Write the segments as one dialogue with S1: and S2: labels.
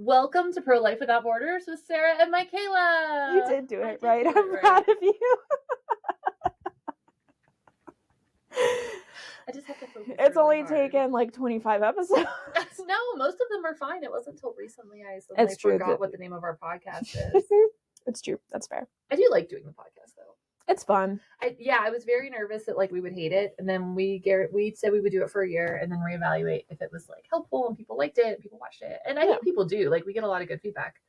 S1: Welcome to Pro Life Without Borders with Sarah and Mikayla.
S2: You did do it right. I'm proud of you.
S1: I just have to focus.
S2: It's really only taken like 25 episodes.
S1: No, most of them are fine. It wasn't until recently I suddenly forgot what the name of our podcast is.
S2: It's true. That's fair.
S1: I do like doing the podcast though.
S2: It's fun.
S1: I was very nervous that like we would hate it, and then we said we would do it for a year and then reevaluate if it was like helpful and people liked it and people watched it, and I think people do. Like we get a lot of good feedback.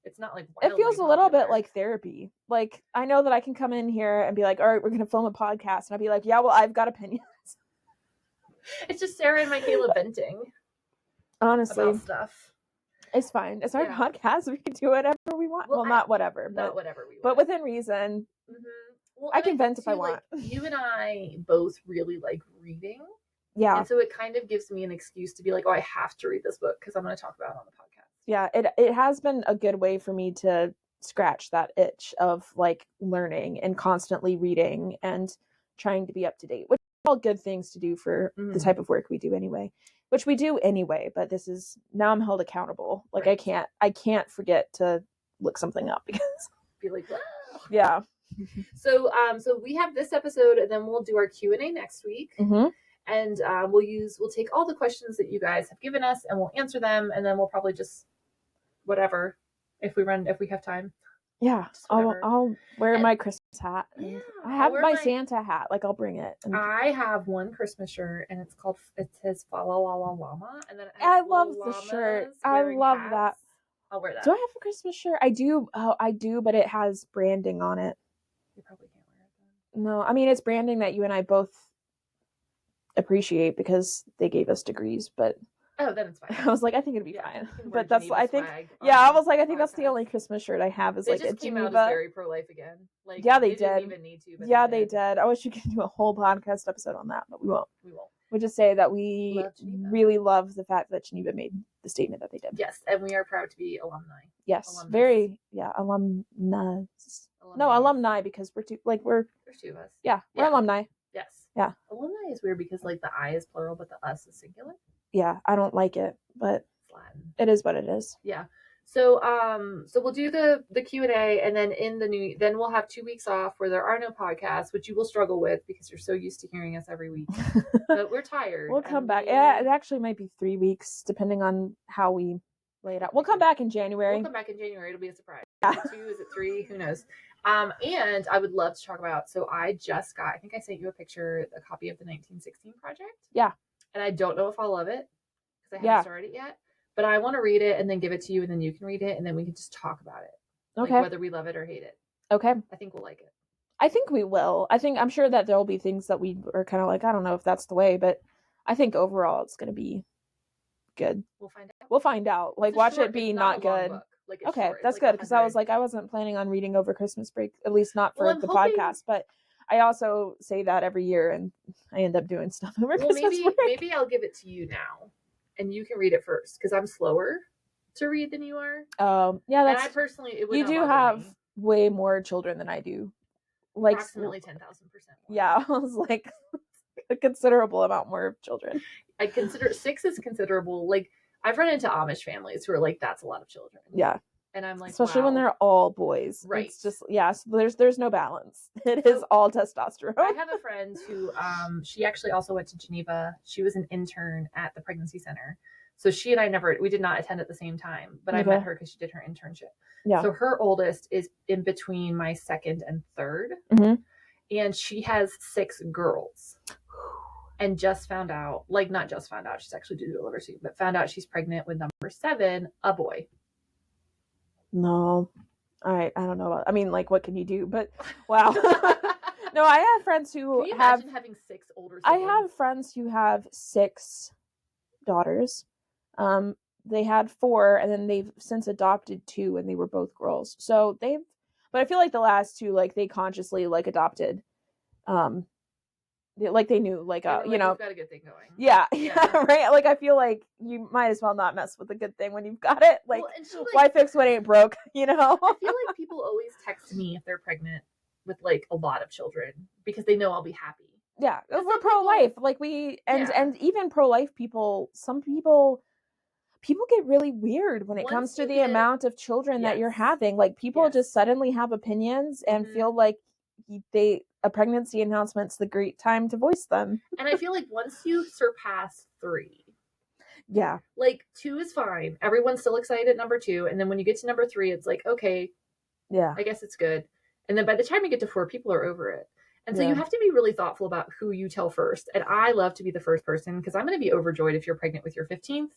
S1: It's not like
S2: it feels a little bit like therapy. Like I know that I can come in here and be like, all right, we're gonna film a podcast, and I'll be like, yeah, well, I've got opinions.
S1: It's just Sarah and Mikayla venting.
S2: Honestly,
S1: about stuff.
S2: It's fine. It's our podcast. We can do whatever we want. Well, not whatever we want, but within reason.
S1: Mm-hmm. Well,
S2: I can vent if I want.
S1: Like, you and I both really like reading.
S2: Yeah.
S1: And so it kind of gives me an excuse to be like, oh, I have to read this book because I'm going to talk about it on the podcast.
S2: Yeah, it has been a good way for me to scratch that itch of like learning and constantly reading and trying to be up to date, which are all good things to do for the type of work we do anyway, which we do anyway, but this is, now I'm held accountable. Like I can't forget to look something up because
S1: be like, wow.
S2: Yeah.
S1: So we have this episode and then we'll do our Q&A next week.
S2: Mm-hmm.
S1: And we'll take all the questions that you guys have given us and we'll answer them, and then we'll probably just whatever if we have time.
S2: Yeah, I'll wear my Christmas hat.
S1: Yeah,
S2: I have my Santa hat. Like I'll bring it.
S1: I have one Christmas shirt and it says Fa La La La Llama, and then
S2: I love the shirt. I love that.
S1: I'll wear that.
S2: Do I have a Christmas shirt? I do. Oh, I do, but it has branding on it.
S1: You probably can't wear it then.
S2: No, I mean it's branding that you and I both appreciate because they gave us degrees, but
S1: oh, then it's fine.
S2: I was like, I think it'd be fine. But that's I think I was like, I think that's the only Christmas shirt I have is like a Geneva.
S1: Out as very pro-life again. Like
S2: yeah, they did.
S1: Didn't even need to,
S2: but they did. I wish you could do a whole podcast episode on that, but we won't. We'll just say that we really love the fact that Geneva made the statement that they did.
S1: Yes, and we are proud to be alumni.
S2: Yes, alumnus. No, alumni because there's
S1: two of us.
S2: Yeah, we're alumni.
S1: Yes.
S2: Yeah.
S1: Alumni is weird because like the I is plural, but the us is singular.
S2: Yeah, I don't like it, but it is what it is.
S1: Yeah. So we'll do the Q&A, and then then we'll have 2 weeks off where there are no podcasts, which you will struggle with because you're so used to hearing us every week. But we're tired.
S2: We'll come back. Yeah, it actually might be 3 weeks depending on how we lay it out. We'll come back in January.
S1: It'll be a surprise. Yeah. 2, is it 3? Who knows? And I would love to talk about, so I just got, I think I sent you a copy of the 1916 Project.
S2: Yeah.
S1: And I don't know if I'll love it because I haven't started it yet. But I want to read it and then give it to you, and then you can read it, and then we can just talk about it.
S2: Okay.
S1: Like whether we love it or hate it.
S2: Okay.
S1: I think we'll like it.
S2: I think we will. I'm sure that there'll be things that we are kind of like, I don't know if that's the way, but I think overall it's going to be good. We'll find out. Like, watch it be not good.
S1: Like
S2: okay,
S1: short.
S2: That's good, because I was like, I wasn't planning on reading over Christmas break, at least not for the podcast, but I also say that every year, and I end up doing stuff over Christmas break.
S1: Maybe I'll give it to you now. And you can read it first because I'm slower to read than you are.
S2: Yeah, that's.
S1: And I personally, it would.
S2: You do have way more children than I do, like
S1: approximately 10,000%.
S2: Yeah, I was like a considerable amount more of children.
S1: I consider 6 is considerable. Like I've run into Amish families who are like, that's a lot of children.
S2: Yeah,
S1: and I'm like,
S2: especially when they're all boys,
S1: right?
S2: It's just so there's no balance. It is all testosterone.
S1: I have a friend who she actually also went to Geneva. She was an intern at the pregnancy center. So she and I we did not attend at the same time, but I met her because she did her internship.
S2: Yeah.
S1: So her oldest is in between my second and third, and she has 6 girls. And just found out, like not just found out, she's actually due to deliver soon, but found out she's pregnant with number 7, a boy.
S2: No, I don't know. I mean, like, what can you do? But wow. No, I have friends who
S1: can you imagine having 6 older siblings?
S2: I have friends who have 6 daughters. They had 4, and then they've since adopted 2, and they were both girls. So but I feel like the last 2, like they consciously like adopted, like they knew, like
S1: we've got a good thing going.
S2: Yeah, right. Like I feel like you might as well not mess with a good thing when you've got it. Like, why fix what ain't broke? You know.
S1: I feel like people always text me if they're pregnant with like a lot of children because they know I'll be happy.
S2: Yeah, we're pro-life. Like and even pro-life people. Some people, people get really weird when it comes to the amount of children that you're having. Like, people just suddenly have opinions and feel like a pregnancy announcement's the great time to voice them.
S1: And I feel like once you surpass 3, like 2 is fine. Everyone's still excited at number 2, and then when you get to number 3, it's like, okay, I guess it's good. And then by the time you get to 4, people are over it. And so you have to be really thoughtful about who you tell first. And I love to be the first person because I'm going to be overjoyed if you're pregnant with your 15th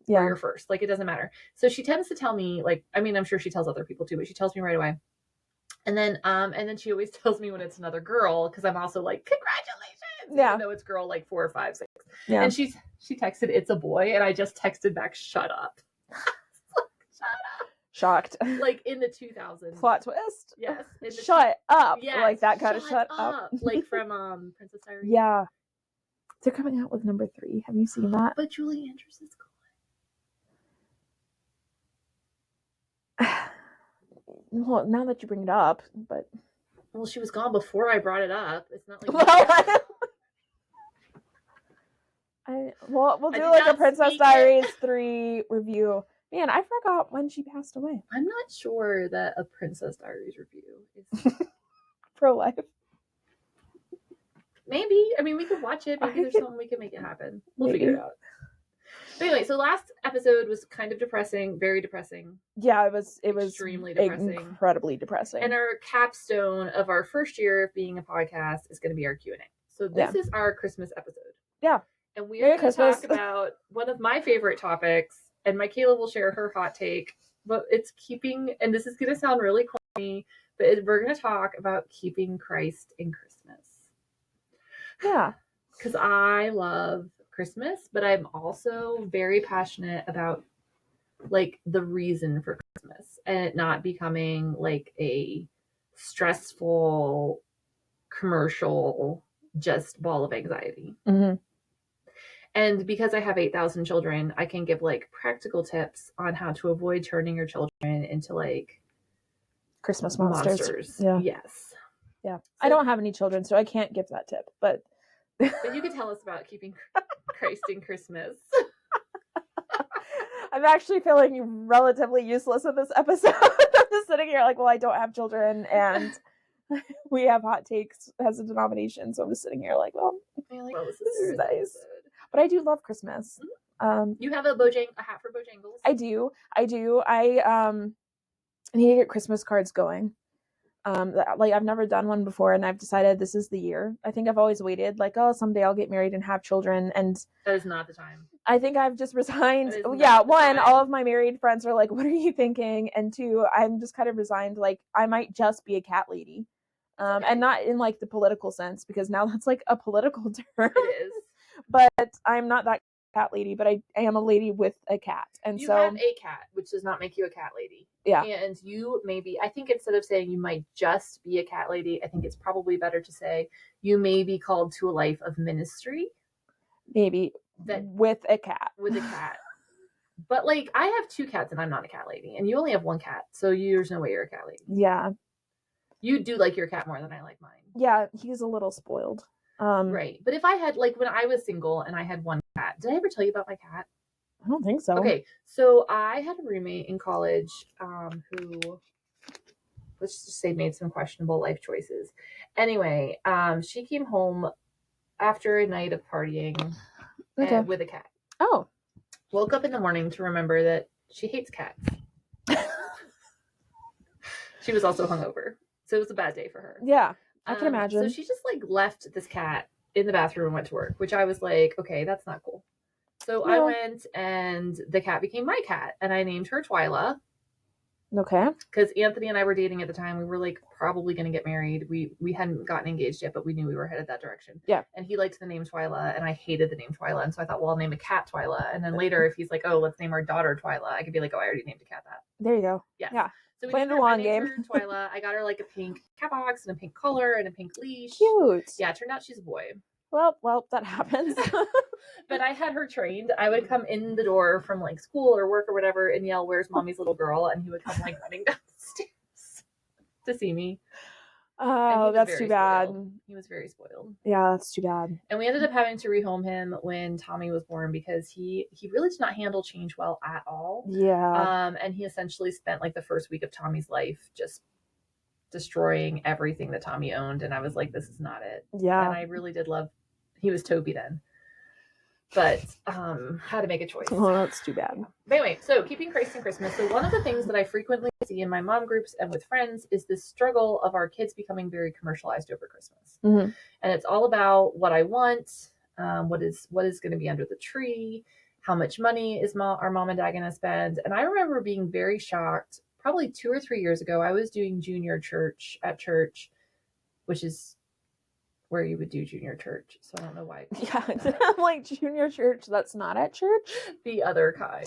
S1: or your first. Like, it doesn't matter. So she tends to tell me, like, I mean, I'm sure she tells other people too, but she tells me right away. And then she always tells me when it's another girl because I'm also like, congratulations. Even though it's girl like 4 or 5, 6. And she texted, it's a boy. And I just texted back, shut up. Shut up.
S2: Shocked.
S1: Like in the 2000s.
S2: Plot twist.
S1: Yes.
S2: Shut up. Yes, like that kind of shut up.
S1: Like from Princess Diaries.
S2: Yeah. They're coming out with number 3. Have you seen that?
S1: But Julie Andrews is
S2: gone. Well, now that you bring it up, but...
S1: Well, she was gone before I brought it up. It's not like...
S2: We'll do like a Princess Diaries 3 review. Man, I forgot when she passed away.
S1: I'm not sure that a Princess Diaries review is
S2: pro-life.
S1: Maybe. I mean, we could watch it. Maybe there's something we can make it happen. We'll figure it out. But anyway, so last episode was kind of depressing, very depressing.
S2: Yeah, it was
S1: extremely depressing.
S2: Incredibly depressing.
S1: And our capstone of our first year of being a podcast is going to be our Q&A. So this is our Christmas episode.
S2: Yeah.
S1: And we are going to talk about one of my favorite topics, and Mikayla will share her hot take, but it's keeping, and this is going to sound really corny, but we're going to talk about keeping Christ in Christmas.
S2: Yeah.
S1: Because I love Christmas, but I'm also very passionate about like the reason for Christmas and it not becoming like a stressful commercial just ball of anxiety.
S2: Mm-hmm.
S1: And because I have 8,000 children, I can give like practical tips on how to avoid turning your children into like
S2: Christmas monsters. Yeah.
S1: Yes.
S2: Yeah. So, I don't have any children, so I can't give that tip, but
S1: you could tell us about keeping Christ in Christmas.
S2: I'm actually feeling relatively useless in this episode. I'm just sitting here like, well, I don't have children and we have hot takes as a denomination, so I'm just sitting here like, well, this is nice. Episode. But I do love Christmas.
S1: Mm-hmm. You have a hat for Bojangles?
S2: I do. I need to get Christmas cards going. Like I've never done one before, and I've decided this is the year. I think I've always waited, like, oh, someday I'll get married and have children, and
S1: that is not the time.
S2: I think I've just resigned. Yeah, one, all of my married friends are like, "What are you thinking?" And 2, I'm just kind of resigned. Like, I might just be a cat lady, and not in like the political sense, because now that's like a political term.
S1: It is.
S2: But I'm not that cat lady, but I am a lady with a cat, and
S1: you
S2: so
S1: have a cat, which does not make you a cat lady.
S2: Yeah.
S1: And you maybe, I think instead of saying you might just be a cat lady, I think it's probably better to say you may be called to a life of ministry.
S2: Maybe with a cat.
S1: With a cat. But like, I have 2 cats and I'm not a cat lady, and you only have 1 cat, so there's no way you're a cat lady.
S2: Yeah.
S1: You do like your cat more than I like mine.
S2: Yeah, he's a little spoiled.
S1: Right. But if I had, like, when I was single and I had 1 cat, did I ever tell you about my cat?
S2: I don't think so.
S1: Okay, so I had a roommate in college who, let's just say, made some questionable life choices. Anyway, she came home after a night of partying with a cat.
S2: Oh.
S1: Woke up in the morning to remember that she hates cats. She was also hungover, so it was a bad day for her.
S2: Yeah, I can imagine.
S1: So she just like left this cat in the bathroom and went to work, which I was like, okay, that's not cool. So I went, and the cat became my cat, and I named her Twyla.
S2: Okay.
S1: Because Anthony and I were dating at the time. We were like probably going to get married. We hadn't gotten engaged yet, but we knew we were headed that direction.
S2: Yeah.
S1: And he liked the name Twyla, and I hated the name Twyla. And so I thought, well, I'll name a cat Twyla. And then later, if he's like, oh, let's name our daughter Twyla, I could be like, oh, I already named a cat that.
S2: There you go.
S1: Yes.
S2: Yeah.
S1: So we
S2: playing the long game.
S1: Twyla. I got her like a pink cat box and a pink collar and a pink leash.
S2: Cute.
S1: Yeah, it turned out she's a boy.
S2: Well, that happens.
S1: But I had her trained. I would come in the door from like school or work or whatever and yell, "Where's mommy's little girl?" And he would come like running down the stairs to see me.
S2: Oh, that's too bad.
S1: Spoiled. He was very spoiled.
S2: Yeah, that's too bad.
S1: And we ended up having to rehome him when Tommy was born because he really did not handle change well at all.
S2: Yeah.
S1: And he essentially spent like the first week of Tommy's life just destroying everything that Tommy owned. And I was like, this is not it.
S2: Yeah.
S1: And I really did love, he was Toby then. But had to make a choice.
S2: Oh, that's too bad.
S1: But anyway, so keeping Christ in Christmas. So one of the things that I frequently see in my mom groups and with friends is this struggle of our kids becoming very commercialized over Christmas.
S2: Mm-hmm.
S1: And it's all about what I want, what is going to be under the tree, how much money is our mom and dad going to spend. And I remember being very shocked. Probably 2 or 3 years ago, I was doing junior church at church, which is where you would do junior church. So I don't know why.
S2: Yeah, I'm like, junior church, that's not at church?
S1: The other kind.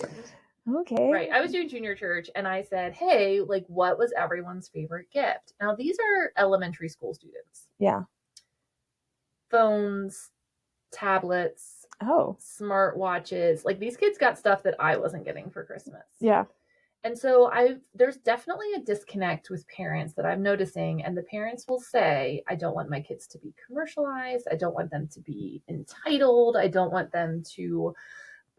S2: Okay.
S1: Right. I was doing junior church and I said, hey, like, what was everyone's favorite gift? Now, these are elementary school students.
S2: Yeah.
S1: Phones, tablets, smart watches. Like, these kids got stuff that I wasn't getting for Christmas.
S2: Yeah.
S1: And so there's definitely a disconnect with parents that I'm noticing. And the parents will say, I don't want my kids to be commercialized. I don't want them to be entitled. I don't want them to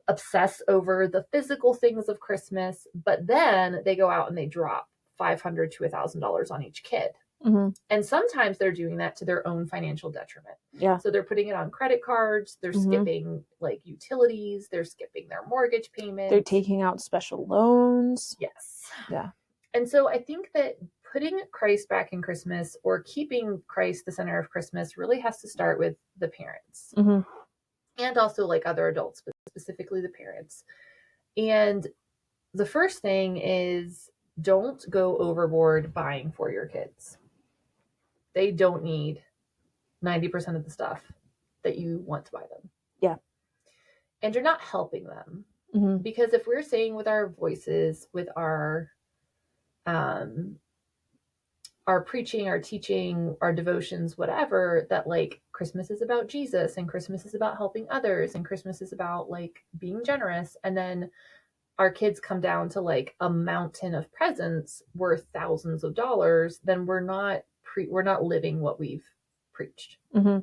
S1: obsess over the physical things of Christmas. But then they go out and they drop $500 to $1,000 on each kid.
S2: Mm-hmm.
S1: And sometimes they're doing that to their own financial detriment.
S2: Yeah.
S1: So they're putting it on credit cards. They're skipping like utilities. They're skipping their mortgage payments.
S2: They're taking out special loans.
S1: Yes.
S2: Yeah.
S1: And so I think that putting Christ back in Christmas or keeping Christ the center of Christmas really has to start with the parents.
S2: Mm-hmm.
S1: And also like other adults, but specifically the parents. And the first thing is don't go overboard buying for your kids. They don't need 90% of the stuff that you want to buy them.
S2: Yeah.
S1: And you're not helping them.
S2: Mm-hmm.
S1: Because if we're saying with our voices, with our preaching, our teaching, our devotions, whatever, that like Christmas is about Jesus and Christmas is about helping others and Christmas is about like being generous. And then our kids come down to like a mountain of presents worth thousands of dollars, then we're not living what we've preached.
S2: Mm-hmm.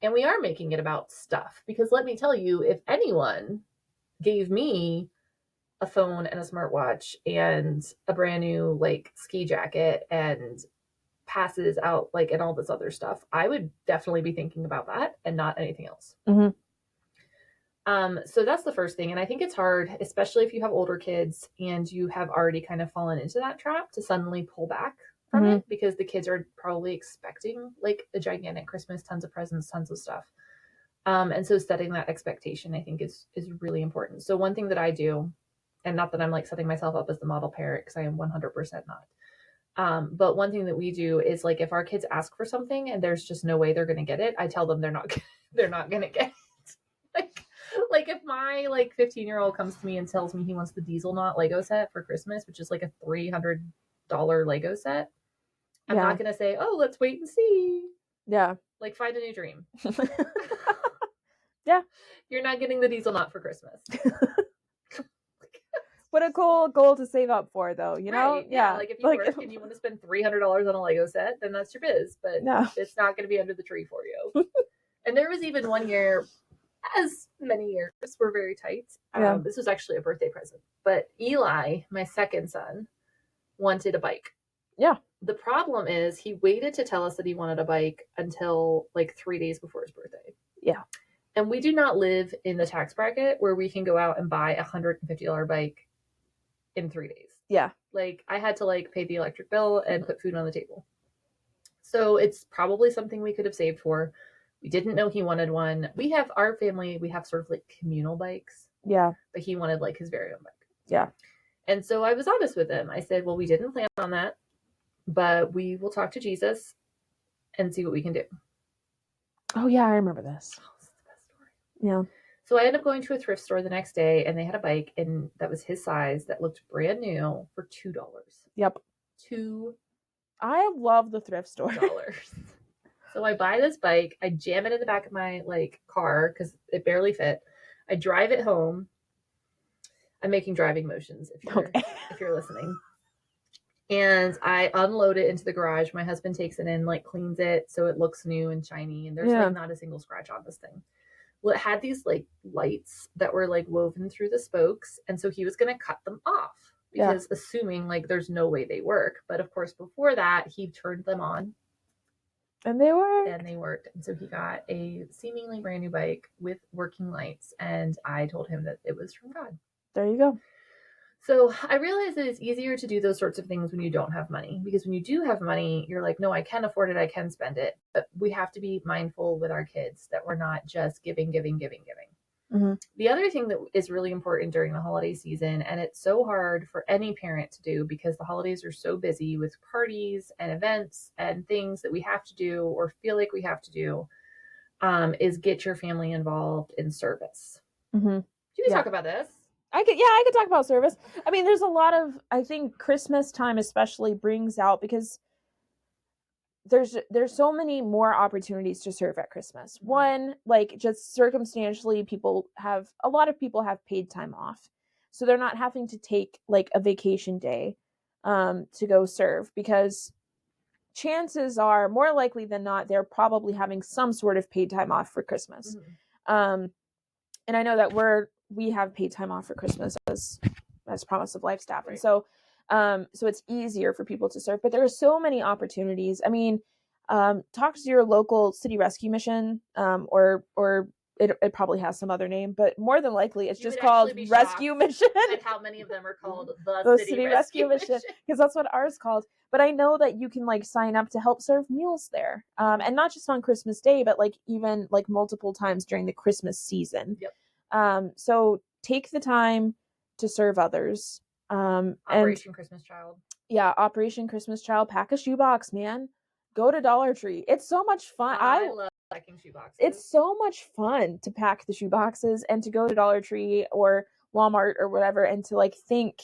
S1: And we are making it about stuff, because let me tell you, if anyone gave me a phone and a smartwatch and a brand new like ski jacket and passes out like and all this other stuff, I would definitely be thinking about that and not anything else.
S2: Mm-hmm.
S1: So that's the first thing. And I think it's hard, especially if you have older kids and you have already kind of fallen into that trap, to suddenly pull back from
S2: Mm-hmm.
S1: it, because the kids are probably expecting like a gigantic Christmas, tons of presents, tons of stuff. And so setting that expectation, I think is really important. So one thing that I do, and not that I'm like setting myself up as the model parent, because I am 100% not. But one thing that we do is like, if our kids ask for something and there's just no way they're going to get it, I tell them they're not going to get it. Like if my like 15-year-old comes to me and tells me he wants the Diesel Knot Lego set for Christmas, which is like a $300 Lego set, I'm not going to say, oh, let's wait and see.
S2: Yeah.
S1: Like, find a new dream.
S2: Yeah.
S1: You're not getting the Diesel Knot for Christmas.
S2: What a cool goal to save up for, though, you know?
S1: Right. Yeah. Like if you work and you want to spend $300 on a Lego set, then that's your biz. But it's not going to be under the tree for you. And there was even one year, as many years were very tight. This was actually a birthday present. But Eli, my second son, wanted a bike.
S2: Yeah.
S1: The problem is he waited to tell us that he wanted a bike until like 3 days before his birthday.
S2: Yeah.
S1: And we do not live in the tax bracket where we can go out and buy a $150 bike in 3 days.
S2: Yeah.
S1: Like I had to like pay the electric bill and put food on the table. So it's probably something we could have saved for. We didn't know he wanted one. We have our family, we have sort of like communal bikes.
S2: Yeah.
S1: But he wanted like his very own bike.
S2: Yeah.
S1: And so I was honest with him. I said, well, we didn't plan on that, but we will talk to Jesus and see what we can do.
S2: Oh, yeah, I remember this.
S1: Oh, this is the best story.
S2: Yeah.
S1: So I ended up going to a thrift store the next day, and they had a bike, and that was his size, that looked brand new for $2.
S2: Yep.
S1: I
S2: love the thrift store.
S1: So I buy this bike. I jam it in the back of my like car because it barely fit. I drive it home. I'm making driving motions if you're listening. And I unload it into the garage. My husband takes it in, like cleans it so it looks new and shiny. And there's like not a single scratch on this thing. Well, it had these like lights that were like woven through the spokes. And so he was going to cut them off because assuming like there's no way they work. But of course, before that, he turned them on.
S2: And they worked.
S1: And they worked. And so he got a seemingly brand new bike with working lights. And I told him that it was from God.
S2: There you go.
S1: So I realize that it's easier to do those sorts of things when you don't have money, because when you do have money, you're like, no, I can afford it. I can spend it. But we have to be mindful with our kids that we're not just giving. Mm-hmm. The other thing that is really important during the holiday season, and it's so hard for any parent to do because the holidays are so busy with parties and events and things that we have to do or feel like we have to do, is get your family involved in service. Mm-hmm. Can we talk about this?
S2: I could talk about service. I mean, there's a lot of, I think Christmas time especially brings out, because there's so many more opportunities to serve at Christmas. One, like just circumstantially, a lot of people have paid time off. So they're not having to take like a vacation day to go serve, because chances are more likely than not, they're probably having some sort of paid time off for Christmas. Mm-hmm. And I know that we have paid time off for Christmas as Promise of Life staff. Right. And so it's easier for people to serve, but there are so many opportunities. I mean, talk to your local city rescue mission, or it probably has some other name, but more than likely it's just called Rescue Mission.
S1: At how many of them are called the City Rescue Mission?
S2: Because that's what ours is called. But I know that you can like sign up to help serve meals there, and not just on Christmas Day, but like even like multiple times during the Christmas season. Yep. So take the time to serve others.
S1: Operation Christmas Child.
S2: Yeah, Operation Christmas Child. Pack a shoebox, man. Go to Dollar Tree. It's so much fun.
S1: I love packing shoeboxes.
S2: It's so much fun to pack the shoeboxes and to go to Dollar Tree or Walmart or whatever and to like think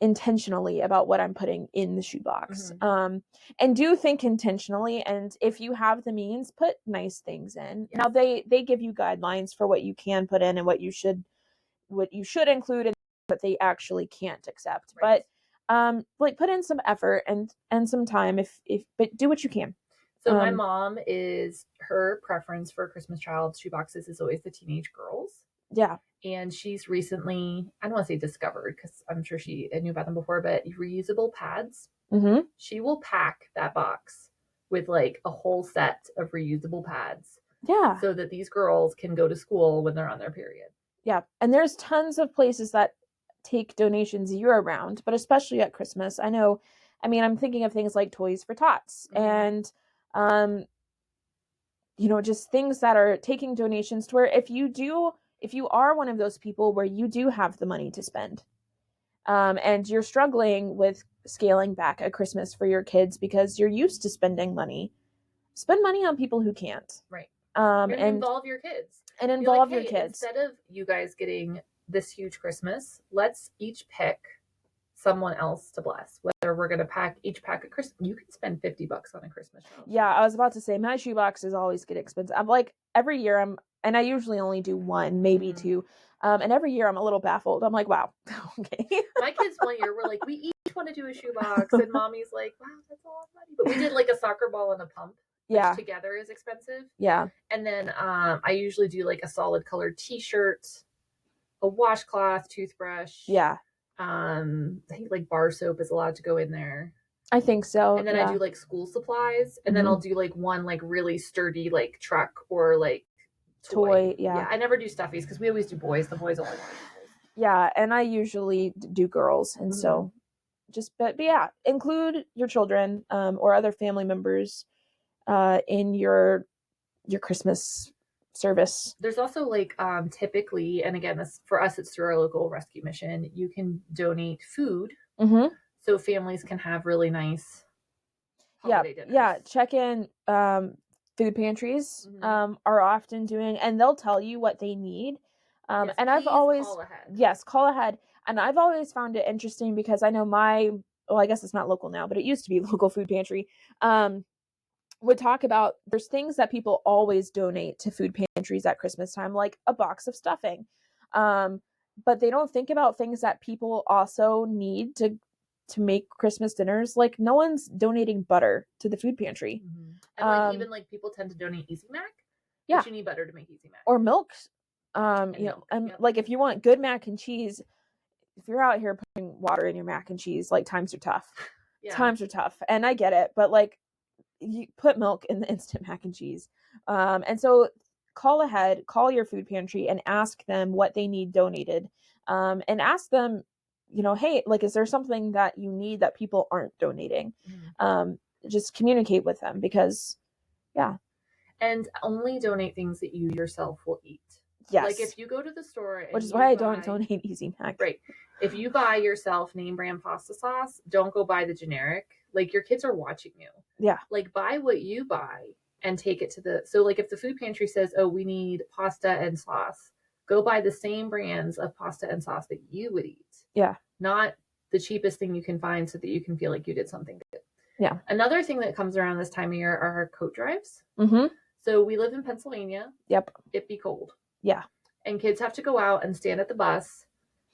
S2: intentionally about what I'm putting in the shoebox. Mm-hmm. And do think intentionally. And if you have the means, put nice things in. Yes. Now they give you guidelines for what you can put in and what you should include and what they actually can't accept. Right. But like put in some effort and some time but do what you can.
S1: So my mom her preference for Christmas Child shoeboxes is always the teenage girls.
S2: Yeah.
S1: And she's recently, I don't want to say discovered, because I'm sure she knew about them before, but reusable pads. Mm-hmm. She will pack that box with like a whole set of reusable pads.
S2: Yeah.
S1: So that these girls can go to school when they're on their period.
S2: Yeah. And there's tons of places that take donations year round, but especially at Christmas. I'm thinking of things like Toys for Tots. Mm-hmm. And, just things that are taking donations to where if you are one of those people where you do have the money to spend, and you're struggling with scaling back at Christmas for your kids because you're used to spending money, spend money on people who can't.
S1: Right. And involve your kids.
S2: And involve your kids.
S1: Instead of you guys getting this huge Christmas, let's each pick someone else to bless. Whether we're going to each pack a Christmas, you can spend $50 on a Christmas show.
S2: Yeah, I was about to say my shoeboxes always get expensive. I'm like every year and I usually only do one, maybe two. And every year I'm a little baffled. I'm like, wow, okay.
S1: My kids one year were like, we each want to do a shoebox, and mommy's like, wow, that's a lot of money. But we did like a soccer ball and a pump.
S2: Yeah.
S1: Which together is expensive.
S2: Yeah.
S1: And then I usually do like a solid colored t-shirt, a washcloth, toothbrush.
S2: Yeah.
S1: I think like bar soap is allowed to go in there.
S2: I think so.
S1: And then I do like school supplies, and then I'll do like one like really sturdy like truck or like toy.
S2: Yeah.
S1: I never do stuffies because we always do boys. The boys only want boys.
S2: Yeah, and I usually do girls, and so but yeah, include your children or other family members in your Christmas service.
S1: There's also like typically, and again, this for us, it's through our local rescue mission. You can donate food, so families can have really nice holiday dinners.
S2: Yeah. Check in. Food pantries are often doing, and they'll tell you what they need.
S1: Yes,
S2: and I've always call ahead. And I've always found it interesting because I know I guess it's not local now, but it used to be local food pantry. Would talk about there's things that people always donate to food pantries at Christmas time, like a box of stuffing. But they don't think about things that people also need to to make Christmas dinners, like no one's donating butter to the food pantry.
S1: Mm-hmm. And like even like people tend to donate Easy Mac.
S2: Yeah.
S1: But you need butter to make Easy Mac.
S2: Or milk.
S1: And
S2: you know,
S1: milk.
S2: and
S1: Yep.
S2: like if you want good mac and cheese, if you're out here putting water in your mac and cheese, like times are tough. Yeah. Times are tough. And I get it, but like you put milk in the instant mac and cheese. And so call ahead, call your food pantry and ask them what they need donated. And ask them, you know, hey, like, is there something that you need that people aren't donating? Just communicate with them because, yeah.
S1: And only donate things that you yourself will eat.
S2: Yes.
S1: Like if you go to the store and
S2: which is why I don't donate Easy Mac.
S1: Right. If you buy yourself name brand pasta sauce, don't go buy the generic. Like your kids are watching you.
S2: Yeah.
S1: Like buy what you buy and take it to the, so like if the food pantry says, oh, we need pasta and sauce, go buy the same brands of pasta and sauce that you would eat.
S2: Yeah.
S1: Not the cheapest thing you can find so that you can feel like you did something good.
S2: Yeah. Another
S1: thing that comes around this time of year are our coat drives.
S2: Mm-hmm.
S1: So we live in Pennsylvania.
S2: Yep.
S1: It be cold.
S2: Yeah.
S1: And kids have to go out and stand at the bus,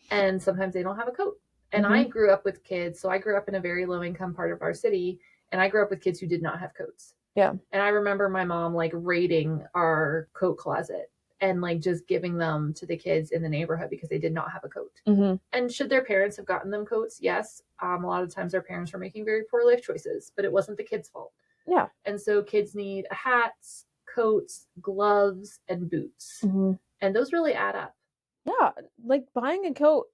S1: and sometimes they don't have a coat. And I grew up with kids, so I grew up in a very low income part of our city, and I grew up with kids who did not have coats.
S2: Yeah.
S1: And I remember my mom like raiding our coat closet and like just giving them to the kids in the neighborhood because they did not have a coat.
S2: Mm-hmm.
S1: And should their parents have gotten them coats? Yes. A lot of times their parents were making very poor life choices, but it wasn't the kids' fault.
S2: Yeah.
S1: And so kids need hats, coats, gloves, and boots.
S2: Mm-hmm.
S1: And those really add up.
S2: Yeah. Like buying a coat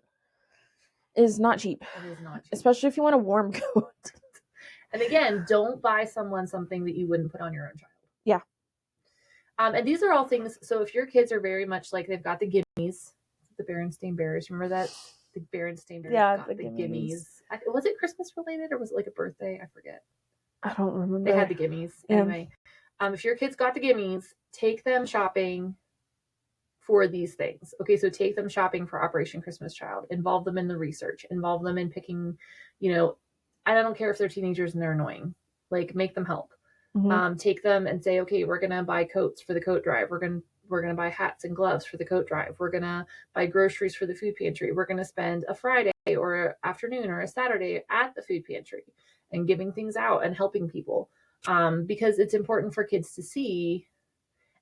S2: is not cheap.
S1: It is not cheap.
S2: Especially if you want a warm coat.
S1: And again, don't buy someone something that you wouldn't put on your own child.
S2: Yeah.
S1: And these are all things. So if your kids are very much like they've got the gimmies, the Berenstain Bears. Remember that? The Berenstain Bears got the gimmies. Was it Christmas related or was it like a birthday? I forget.
S2: I don't remember.
S1: They had the gimmies. Yeah. Anyway, if your kids got the gimmies, take them shopping for these things. Okay, so take them shopping for Operation Christmas Child. Involve them in the research. Involve them in picking, you know, I don't care if they're teenagers and they're annoying. Like, make them help. Mm-hmm. Take them and say, okay, we're gonna buy coats for the coat drive. We're gonna buy hats and gloves for the coat drive. We're gonna buy groceries for the food pantry. We're gonna spend a Friday or an afternoon or a Saturday at the food pantry and giving things out and helping people. Because it's important for kids to see.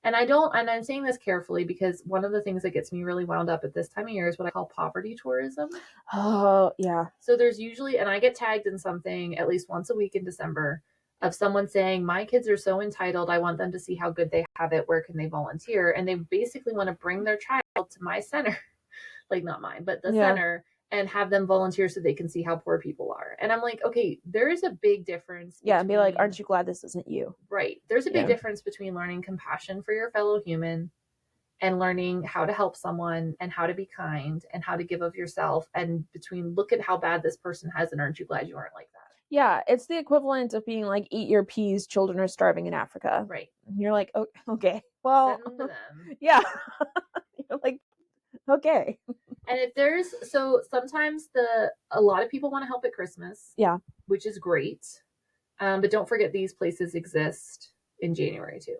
S1: And I'm saying this carefully because one of the things that gets me really wound up at this time of year is what I call poverty tourism.
S2: Oh, yeah.
S1: So there's usually, and I get tagged in something at least once a week in December of someone saying, my kids are so entitled, I want them to see how good they have it, where can they volunteer? And they basically want to bring their child to my center, like not mine, but the center, and have them volunteer so they can see how poor people are. And I'm like, okay, there is a big difference.
S2: Yeah, and be like, aren't you glad this isn't you?
S1: Right. There's a big difference between learning compassion for your fellow human and learning how to help someone and how to be kind and how to give of yourself, and between look at how bad this person has and aren't you glad you aren't like that?
S2: Yeah, it's the equivalent of being like, eat your peas, children are starving in Africa.
S1: Right.
S2: And you're like, oh, okay, well,
S1: send them to them.
S2: Yeah. You're like, okay.
S1: And if there's, so sometimes a lot of people want to help at Christmas.
S2: Yeah.
S1: Which is great. But don't forget these places exist in January too.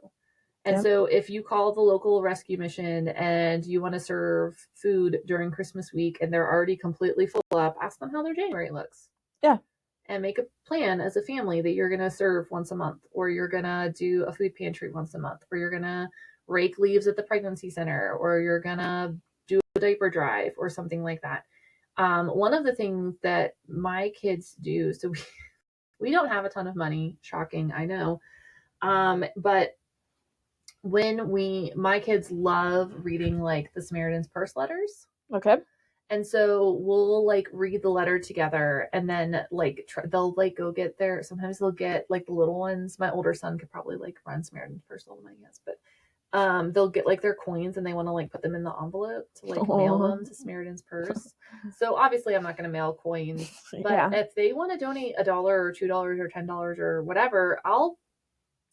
S1: And so if you call the local rescue mission and you want to serve food during Christmas week and they're already completely full up, ask them how their January looks.
S2: Yeah.
S1: And make a plan as a family that you're going to serve once a month, or you're going to do a food pantry once a month, or you're going to rake leaves at the pregnancy center, or you're going to do a diaper drive or something like that. One of the things that my kids do, so we don't have a ton of money, shocking, I know. But my kids love reading like the Samaritan's Purse letters.
S2: Okay.
S1: And so we'll like read the letter together, and then like they'll like go get sometimes they'll get like the little ones. My older son could probably like run Samaritan's Purse a little bit, I guess, but they'll get like their coins and they want to like put them in the envelope to like mail them to Samaritan's Purse. So obviously I'm not going to mail coins, but if they want to donate $1 or $2 or $10 or whatever, I'll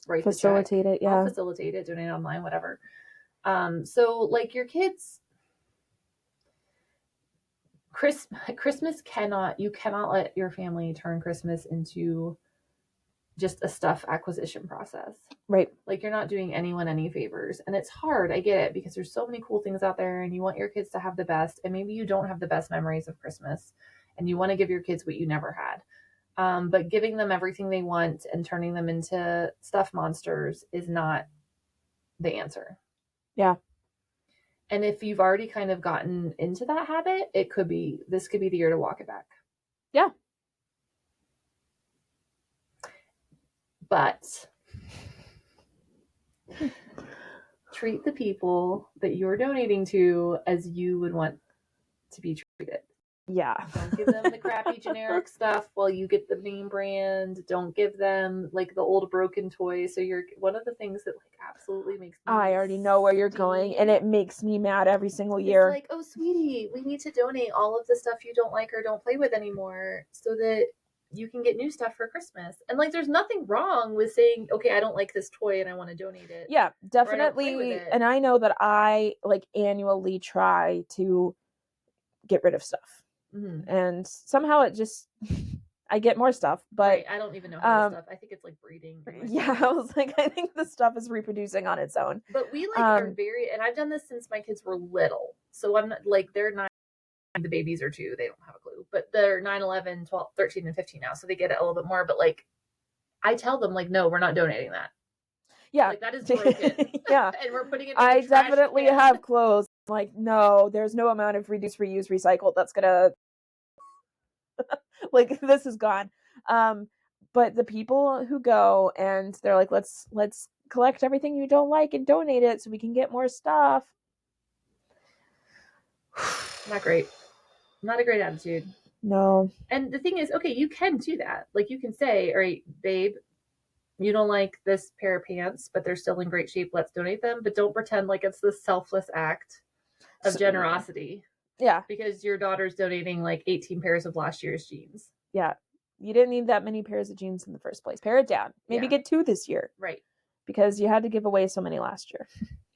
S1: write
S2: facilitate
S1: the check.
S2: It. Yeah.
S1: I'll facilitate it, donate online, whatever. So like your kids, Christmas you cannot let your family turn Christmas into just a stuff acquisition process.
S2: Right.
S1: Like you're not doing anyone any favors, and it's hard. I get it, because there's so many cool things out there and you want your kids to have the best, and maybe you don't have the best memories of Christmas, and you want to give your kids what you never had. But giving them everything they want and turning them into stuffed monsters is not the answer.
S2: Yeah.
S1: And if you've already kind of gotten into that habit, this could be the year to walk it back.
S2: Yeah.
S1: But treat the people that you're donating to as you would want to be treated.
S2: Yeah.
S1: Don't give them the crappy generic stuff while you get the name brand. Don't give them like the old broken toy. So one of the things that like absolutely makes me
S2: I already know where you're going, and it makes me mad every single year.
S1: It's like, oh sweetie, we need to donate all of the stuff you don't like or don't play with anymore so that you can get new stuff for Christmas. And like there's nothing wrong with saying, okay, I don't like this toy and I want to donate it.
S2: Yeah, definitely. And I know that I like annually try to get rid of stuff. Mm-hmm. And somehow it just I get more stuff, but
S1: right. I don't even know how to stuff. I think it's like breeding.
S2: Yeah, I was like, I think the stuff is reproducing on its own.
S1: But we like are very, and I've done this since my kids were little. So I'm not like they're 9, the babies are 2, they don't have a clue, but they're 9, 11, 12, 13, and 15 now. So they get it a little bit more. But like, I tell them like, no, we're not donating that.
S2: Yeah,
S1: like that is broken.
S2: Yeah,
S1: and we're putting it.
S2: I definitely have clothes. Like, no, there's no amount of reduce, reuse, recycle that's gonna like this is gone. But the people who go and they're like, let's collect everything you don't like and donate it so we can get more stuff.
S1: Not great. Not a great attitude.
S2: No.
S1: And the thing is, okay, you can do that. Like you can say, all right, babe, you don't like this pair of pants, but they're still in great shape. Let's donate them. But don't pretend like it's this selfless act of generosity.
S2: Yeah.
S1: Because your daughter's donating like 18 pairs of last year's jeans.
S2: Yeah. You didn't need that many pairs of jeans in the first place. Pare it down. Maybe get 2 this year.
S1: Right.
S2: Because you had to give away so many last year.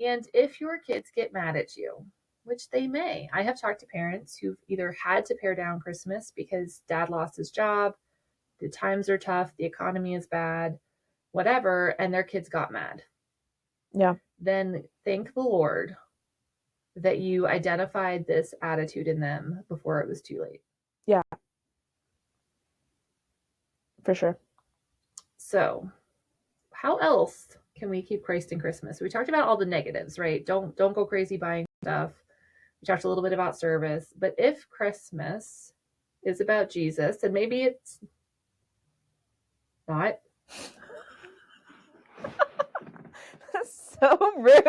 S1: And if your kids get mad at you, which they may, I have talked to parents who've either had to pare down Christmas because dad lost his job, the times are tough, the economy is bad, whatever, and their kids got mad.
S2: Yeah.
S1: Then thank the Lord that you identified this attitude in them before it was too late.
S2: Yeah. For sure.
S1: So, how else can we keep Christ in Christmas? We talked about all the negatives, right? Don't go crazy buying stuff. We talked a little bit about service, but if Christmas is about Jesus, and maybe it's not.
S2: That's so rude.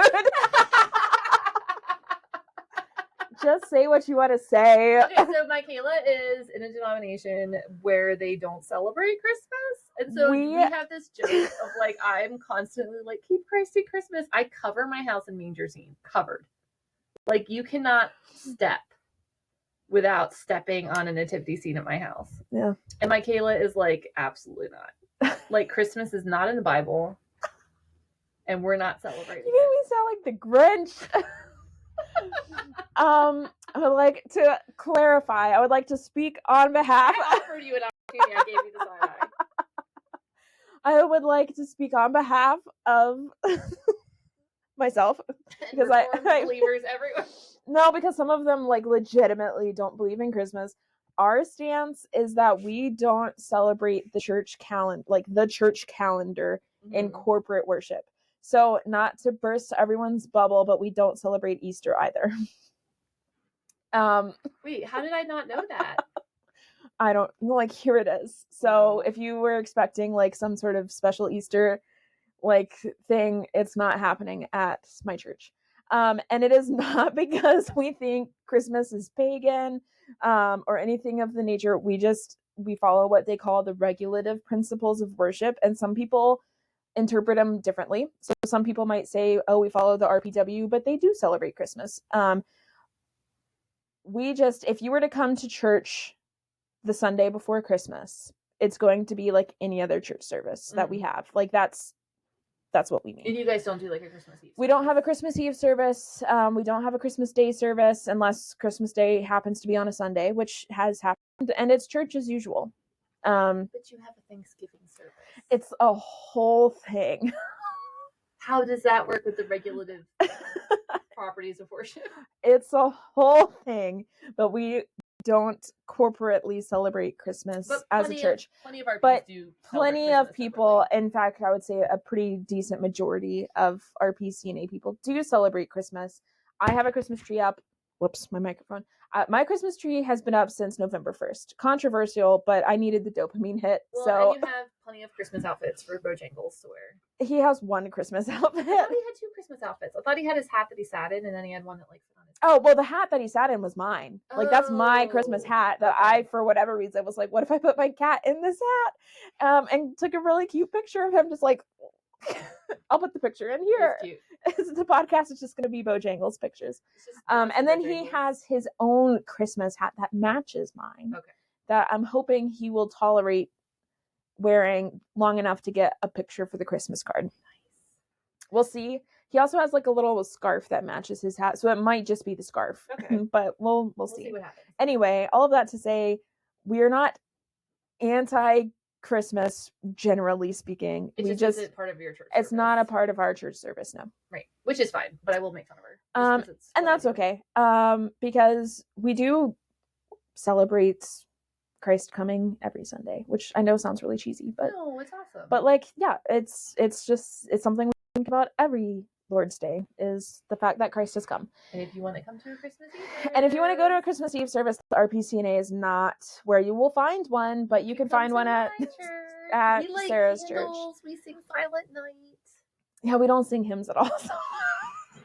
S2: Just say what you want to say.
S1: Okay, so Mikayla is in a denomination where they don't celebrate Christmas. And so we have this joke of like, I'm constantly like, keep Christ in Christmas. I cover my house in manger scene, covered. Like you cannot step without stepping on a nativity scene at my house.
S2: Yeah.
S1: And Mikayla is like, absolutely not. Like Christmas is not in the Bible. And we're not celebrating.
S2: You made me sound like the Grinch. I would like to clarify. I would like to speak on behalf.
S1: I offered you an opportunity. I gave you the side eye.
S2: I would like to speak on behalf of myself
S1: because I believers everywhere.
S2: No, because some of them like legitimately don't believe in Christmas. Our stance is that we don't celebrate the church calendar, in corporate worship. So not to burst everyone's bubble, but we don't celebrate Easter either.
S1: Wait, how did I not know that?
S2: I don't like, here it is. So if you were expecting like some sort of special Easter like thing, it's not happening at my church. And it is not because we think Christmas is pagan, or anything of the nature. We follow what they call the regulative principles of worship. And some people interpret them differently. So some people might say, oh, we follow the RPW, but they do celebrate Christmas. If you were to come to church the Sunday before Christmas, it's going to be like any other church service that we have. Like that's what we mean.
S1: And you guys don't do like a Christmas Eve service?
S2: We don't have a Christmas Eve service. We don't have a Christmas Day service unless Christmas Day happens to be on a Sunday, which has happened, and it's church as usual.
S1: But you have a Thanksgiving service.
S2: It's a whole thing.
S1: How does that work with the regulative properties of worship?
S2: It's a whole thing, but we don't corporately celebrate Christmas as a church.
S1: Plenty of our
S2: but
S1: do
S2: plenty of people, in fact, I would say a pretty decent majority of our PCNA people do celebrate Christmas. I have a Christmas tree up. Whoops, my microphone. My Christmas tree has been up since November 1st. Controversial, but I needed the dopamine hit.
S1: Well, and you have plenty of Christmas outfits for Bojangles to wear.
S2: He has one Christmas outfit.
S1: I thought he had two Christmas outfits. I thought he had his hat that he sat in, and then he had one that fit on his head.
S2: Oh, well, the hat that he sat in was mine. Like, that's my Christmas hat that I, for whatever reason, was like, what if I put my cat in this hat? And took a really cute picture of him, just like, I'll put the picture in here. The podcast is just going to be Bojangles pictures. And then he has his own Christmas hat that matches mine. Okay. That I'm hoping he will tolerate wearing long enough to get a picture for the Christmas card. Nice. We'll see. He also has like a little scarf that matches his hat, so it might just be the scarf. Okay. But we'll see what happens. Anyway, all of that to say, we are not anti-Christmas, generally speaking. It just isn't part of your church. It's not a part of our church service, no.
S1: Right, which is fine, but I will make fun of her.
S2: And that's okay. Because we do celebrate Christ coming every Sunday, which I know sounds really cheesy, but
S1: no, it's awesome.
S2: But like, yeah, it's something we think about every Lord's Day, is the fact that Christ has come.
S1: And if you want to come to a Christmas Eve service,
S2: and if you want to go to a Christmas Eve service, the RPCNA is not where you will find one, but you can find one at Sarah's church.
S1: We sing Silent Night.
S2: Yeah, we don't sing hymns at all. So.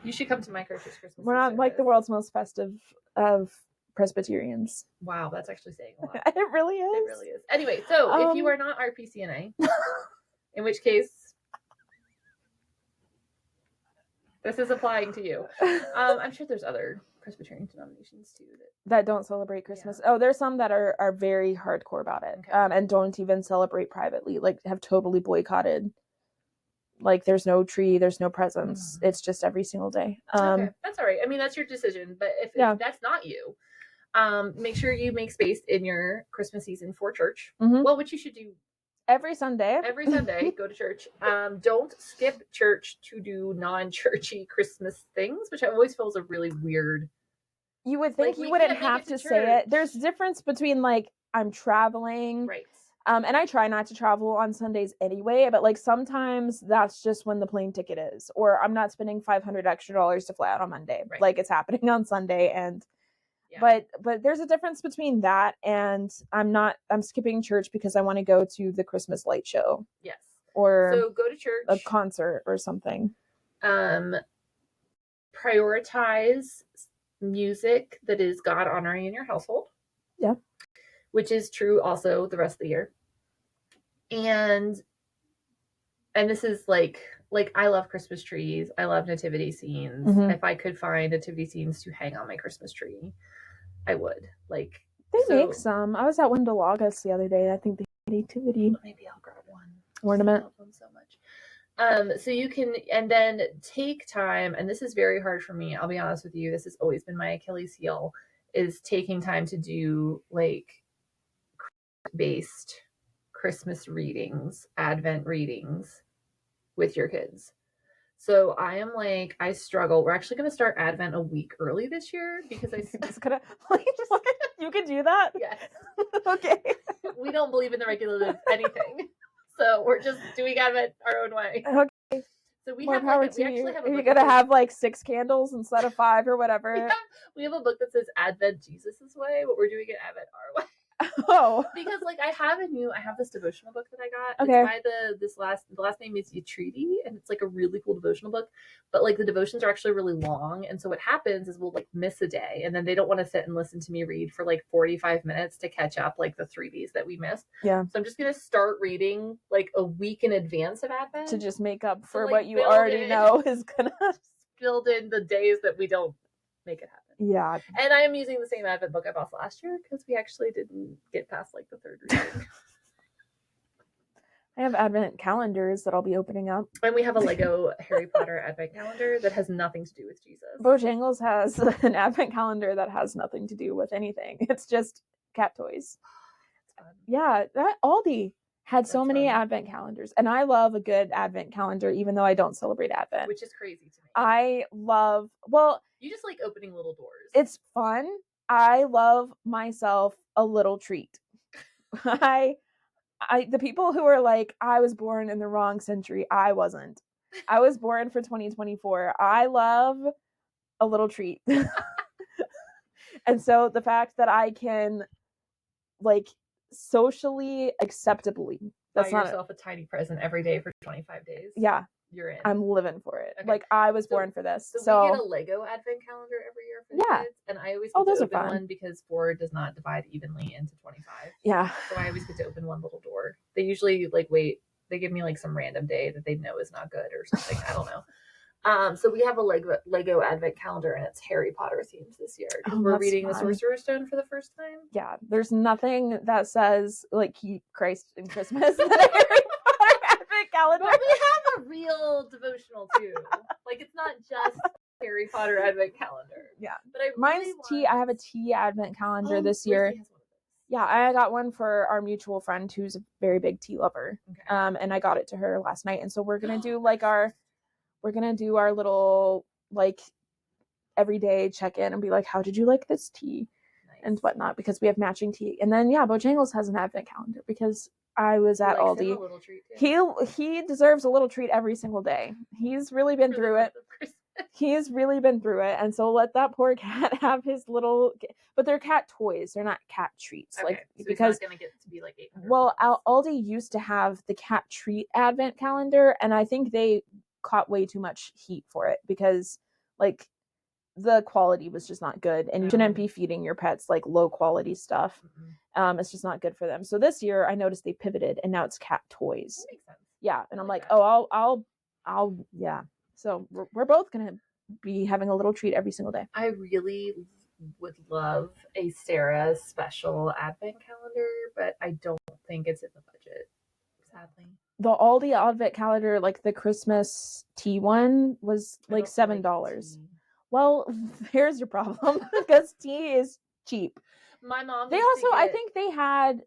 S1: You should come to my church's Christmas
S2: We're not like the world's most festive of Presbyterians.
S1: Wow, that's actually saying a lot.
S2: It really is.
S1: It really is. Anyway, so if you are not RPCNA, in which case this is applying to you. I'm sure there's other Presbyterian denominations too
S2: that don't celebrate Christmas. Yeah. Oh, there's some that are very hardcore about it, okay. And don't even celebrate privately. Like, have totally boycotted. Like, there's no tree, there's no presents. Mm-hmm. It's just every single day.
S1: Okay, that's all right. I mean, that's your decision. But if that's not you, make sure you make space in your Christmas season for church. Mm-hmm. Well, what you should do
S2: every Sunday,
S1: go to church. Don't skip church to do non-churchy Christmas things, which I always feel is a really weird.
S2: You would think you wouldn't have to say it. There's a difference between, like, I'm traveling.
S1: Right.
S2: And I try not to travel on Sundays anyway, but like sometimes that's just when the plane ticket is, or I'm not spending $500 extra to fly out on Monday. Right. Like, it's happening on Sunday. And but there's a difference between that and I'm skipping church because I want to go to the Christmas light show.
S1: Yes.
S2: Or
S1: so go to church,
S2: a concert or something.
S1: Prioritize music that is God honoring in your household.
S2: Yeah.
S1: Which is true also the rest of the year. And this is like I love Christmas trees. I love nativity scenes. Mm-hmm. If I could find nativity scenes to hang on my Christmas tree, I would. Like,
S2: they make some. I was at Wendell August the other day. I think they had nativity.
S1: Maybe I'll grab one.
S2: Ornament.
S1: I love them so much. So you can, and then take time, and this is very hard for me. I'll be honest with you. This has always been my Achilles heel, is taking time to do like based Christmas readings, Advent readings with your kids. So I struggle. We're actually going to start Advent a week early this year because I
S2: just gonna like what? You could do that.
S1: Yes.
S2: Okay.
S1: We don't believe in the regulative anything, so we're just doing Advent our own way.
S2: Okay.
S1: So we have like we actually have.
S2: You're gonna have like 6 candles instead of 5 or whatever.
S1: We have a book that says Advent Jesus's way, but we're doing it Advent our way.
S2: Oh,
S1: because like I have this devotional book that I got. Okay. It's by the last name is Yatreedy, and it's like a really cool devotional book. But like the devotions are actually really long, and so what happens is we'll like miss a day, and then they don't want to sit and listen to me read for like 45 minutes to catch up like the 3 days that we missed.
S2: Yeah.
S1: So I'm just gonna start reading like a week in advance of Advent
S2: to just make up for what you already know is gonna
S1: build in the days that we don't make it happen.
S2: Yeah.
S1: And I am using the same Advent book I bought last year because we actually didn't get past like the 3rd reading.
S2: I have Advent calendars that I'll be opening up.
S1: And we have a Lego Harry Potter Advent calendar that has nothing to do with Jesus.
S2: Bojangles has an Advent calendar that has nothing to do with anything. It's just cat toys. Yeah, that Aldi had so many Advent calendars. And I love a good Advent calendar, even though I don't celebrate Advent.
S1: Which is crazy to me.
S2: I love,
S1: you just like opening little doors.
S2: It's fun. I love myself a little treat. The people who are like, I was born in the wrong century, I wasn't. I was born for 2024. I love a little treat. And so the fact that I can, like, socially acceptably,
S1: buy yourself a tiny present every day for 25 days.
S2: Yeah.
S1: You're in.
S2: I'm living for it. Okay. Like, I was born for this.
S1: So we get a Lego advent calendar every year for the kids. And I always get to open one because 4 does not divide evenly into 25. Yeah. So I always get to open one little door. They usually wait. They give me some random day that they know is not good or something. I don't know. So we have a Lego advent calendar, and it's Harry Potter themed this year. We're reading The Sorcerer's Stone for the first time.
S2: Yeah. There's nothing that says keep Christ in Christmas than a Harry Potter advent calendar.
S1: But we have a real devotional too. It's not just Harry Potter advent calendar.
S2: Yeah.
S1: But
S2: mine's tea. I have a tea advent calendar this year. Yeah, I got one for our mutual friend who's a very big tea lover. Okay. And I got it to her last night, and so we're gonna do our little everyday check in and be like, how did you like this tea? Nice. And whatnot, because we have matching tea. And then Bojangles has an advent calendar because I was at Aldi.
S1: A little treat too.
S2: He deserves a little treat every single day. He's really been through it. He's really been through it, and so let that poor cat have his little. But they're cat toys; they're not cat treats.
S1: Okay, so because he's not gonna get to be 800.
S2: Well, Aldi used to have the cat treat advent calendar, and I think they caught way too much heat for it because the quality was just not good, and you shouldn't be feeding your pets low quality stuff. Mm-hmm. It's just not good for them. So this year, I noticed they pivoted, and now it's cat toys. That makes sense. Yeah, and I'm like, I'll yeah. So we're both going to be having a little treat every single day.
S1: I really would love a Sarah special advent calendar, but I don't think it's in the budget, sadly.
S2: The Aldi advent calendar, the Christmas tea one, was $7. Well, here's your problem because tea is cheap.
S1: My mom.
S2: I think they had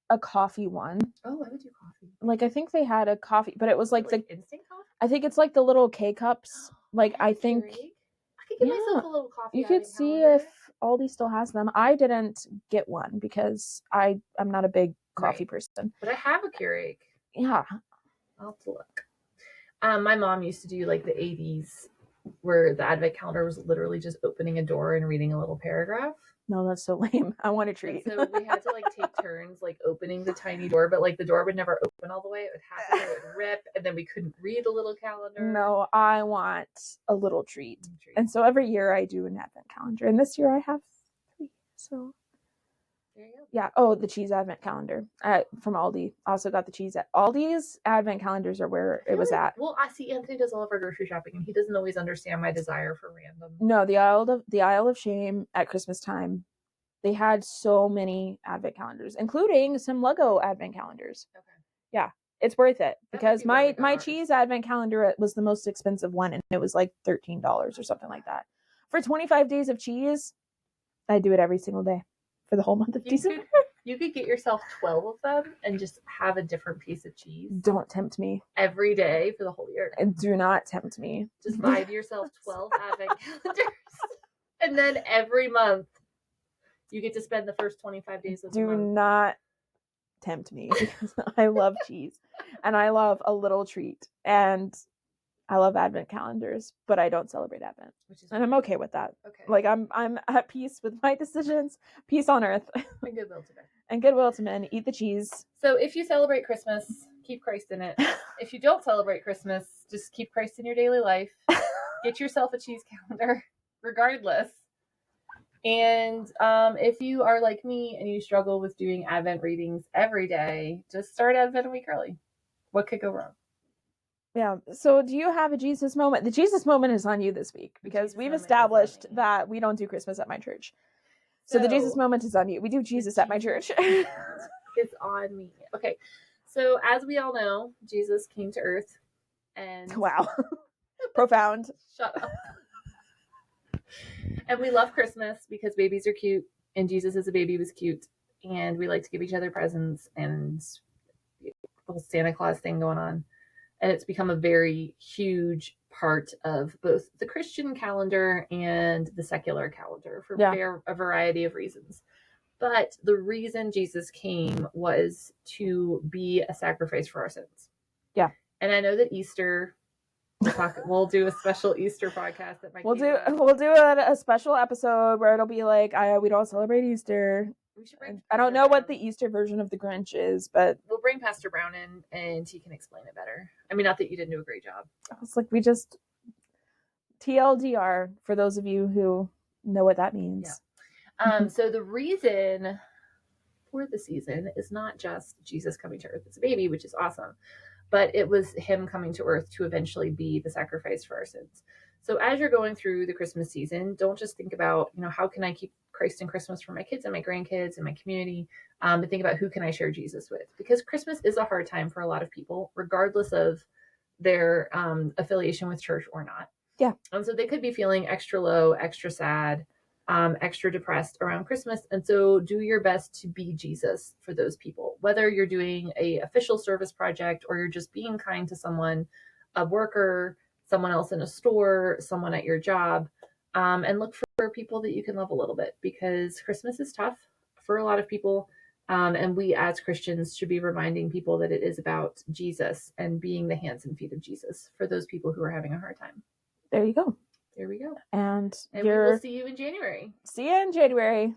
S2: a coffee one.
S1: Oh, I would do coffee.
S2: I think they had a coffee, but it was the
S1: instant coffee.
S2: I think it's the little K cups. I think
S1: I could get myself a little coffee.
S2: You could see if Aldi still has them. I didn't get one because I'm not a big coffee person.
S1: But I have a Keurig.
S2: Yeah,
S1: I'll have to look. My mom used to do the 80s, where the advent calendar was literally just opening a door and reading a little paragraph.
S2: No, that's so lame. I want a treat.
S1: And so we had to take turns opening the tiny door, but the door would never open all the way. It would happen, it would rip, and then we couldn't read a little calendar.
S2: No, I want a little treat. And so every year I do an advent calendar, and this year I have 3. So there you go. Yeah. Oh, the cheese advent calendar from Aldi. Also got the cheese at Aldi's advent calendars are where it was at.
S1: Well, I see Anthony does all of our grocery shopping, and he doesn't always understand my desire for random.
S2: No, the Aisle of Shame at Christmas time, they had so many advent calendars, including some Lego advent calendars. Okay. Yeah, it's worth it because my cheese advent calendar was the most expensive one, and it was $13 or something like that. For 25 days of cheese, I do it every single day. For the whole month of December.
S1: You could get yourself 12 of them and just have a different piece of cheese.
S2: Don't tempt me.
S1: Every day for the whole year.
S2: And do not tempt me.
S1: Just buy yourself 12 advent calendars. And then every month, you get to spend the first 25 days of the month.
S2: Do not tempt me because I love cheese. And I love a little treat. And I love advent calendars, but I don't celebrate Advent, and I'm okay with that. Okay, I'm at peace with my decisions, peace on earth,
S1: and goodwill to men.
S2: And goodwill to men. Eat the cheese.
S1: So if you celebrate Christmas, keep Christ in it. If you don't celebrate Christmas, just keep Christ in your daily life. Get yourself a cheese calendar, regardless. And if you are like me and you struggle with doing Advent readings every day, just start Advent a week early. What could go wrong? Yeah. So do you have a Jesus moment? The Jesus moment is on you this week because we've established that we don't do Christmas at my church. So the Jesus moment is on you. We do Jesus at my church. It's on me. Okay. So as we all know, Jesus came to earth and...
S2: Wow. Profound.
S1: Shut up. And we love Christmas because babies are cute and Jesus as a baby was cute. And we like to give each other presents and the whole Santa Claus thing going on. And it's become a very huge part of both the Christian calendar and the secular calendar for a variety of reasons. But the reason Jesus came was to be a sacrifice for our sins.
S2: Yeah.
S1: And I know that Easter, we'll do a special Easter podcast that
S2: we'll do a special episode where it'll be like, we don't celebrate Easter. I don't know what the Easter version of the Grinch is, but
S1: we'll bring Pastor Brown in and he can explain it better. I mean, not that you didn't do a great job.
S2: It's like we just TLDR for those of you who know what that means.
S1: Yeah. So the reason for the season is not just Jesus coming to earth as a baby, which is awesome, but it was him coming to earth to eventually be the sacrifice for our sins. So as you're going through the Christmas season, don't just think about, how can I keep Christ and Christmas for my kids and my grandkids and my community, but think about who can I share Jesus with? Because Christmas is a hard time for a lot of people, regardless of their affiliation with church or not.
S2: Yeah.
S1: And so they could be feeling extra low, extra sad, extra depressed around Christmas. And so do your best to be Jesus for those people, whether you're doing a official service project or you're just being kind to someone, a worker, someone else in a store, someone at your job, and look for people that you can love a little bit, because Christmas is tough for a lot of people. And we as Christians should be reminding people that it is about Jesus and being the hands and feet of Jesus for those people who are having a hard time.
S2: There you go.
S1: There we go.
S2: And
S1: we will see you in January.
S2: See you in January.